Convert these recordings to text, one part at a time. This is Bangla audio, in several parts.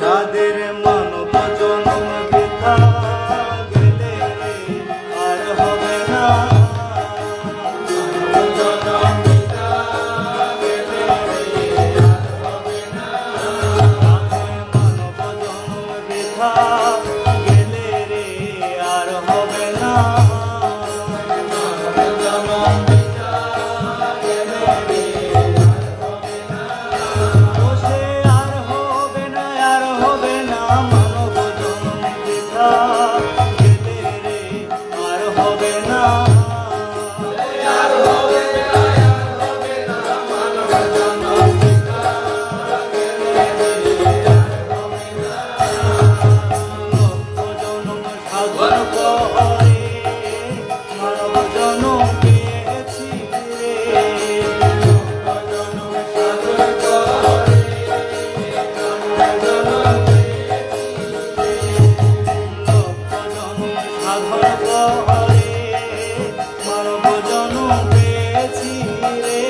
সাদের মানব জনম বৃথা গেলে আর হবে না, জনম বৃথা গেলে আর হবে না, মানব জনম বৃথা গেলে রে আর হবে না, মানব জনম বৃথা গেলে রে আর হবে না, বসে আর হবে না, আর হবে না, মানব জনম বৃথা গেলে রে আর হবে না, আর হবে না, আর হবে না, মানব জনম বৃথা গেলে রে আর হবে না, লক্ষ জনম সাধন করে মানব জনম পেয়েছি রে, লক্ষ জনম সাধন করে মানব জনম পেয়েছি রে, লক্ষ জনম সাধন করে মানব জনম পেয়েছি রে,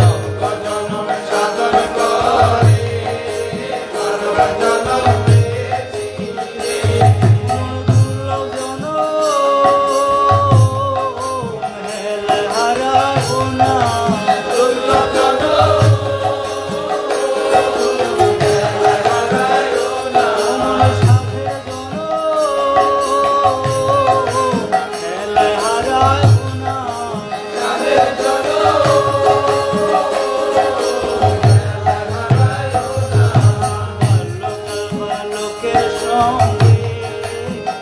লক্ষ জনম সাধন করে মানব জনম পেয়েছি রে, দুর্লভ জনম হেলে হারাবো না, দুর্লভ জনম হেলে হারাবো না, সাধের জনম হেলে হারাবো না, সাধের বালকের সঙ্গে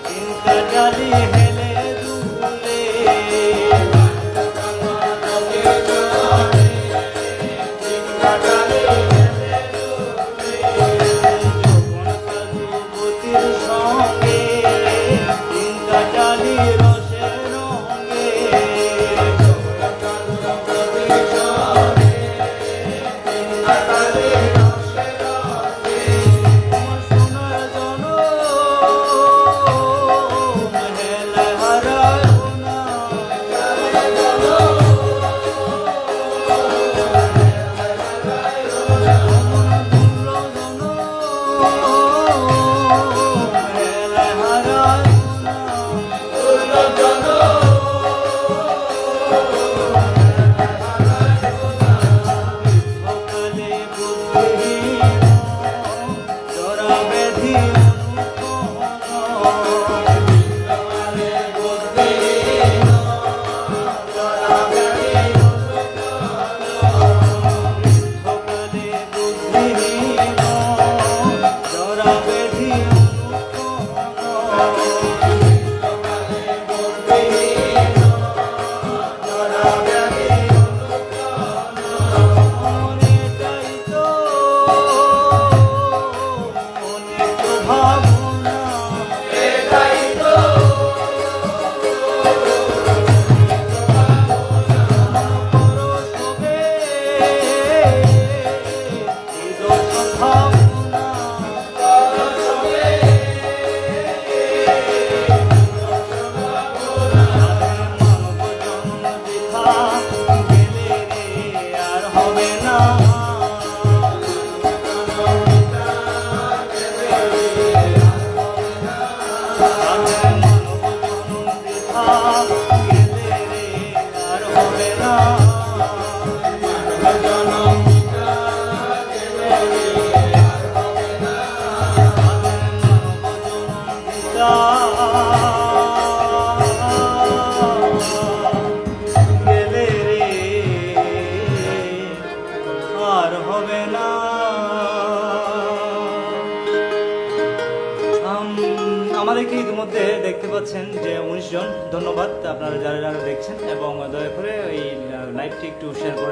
চিন্তা জালি হেলে দুলে, বালকের সঙ্গে চিন্তা জালি হেলে দুলে, যুবতীর সঙ্গে চিন্তা জালি রসের রঙে, যুবতীর সঙ্গে চিন্তা জালি রসের রঙে, সোনার জনম হেলে হারাবো না, দুর্লভ জনম হেলে হারাবো না, দুর্লভ জনম সকালে বুদ্ধিহীন জরা ব্যাধি অনুকরণ, সকালে বুদ্ধিহীন জরা ব্যাধি অনুকরণ, সকালে বুদ্ধিহীন জরা ব্যাধি অনুকরণ, সকালে বুদ্ধিহীন জরা ব্যাধি অনুকরণ, এটাই তো অনেক ভাবনা, এটাই তো পরশবে এই দর্শন ভাবনা, পরশবে মানব জন্ম বৃথা গেলে রে আর হবে না, গেলে রে আর হবে না। আমাদেরকে ইতিমধ্যে দেখতে পাচ্ছেন যে 19 জন। ধন্যবাদ আপনারা যারা যারা দেখছেন, এবং দয়া করে এই লাইভটি একটু শেয়ার করে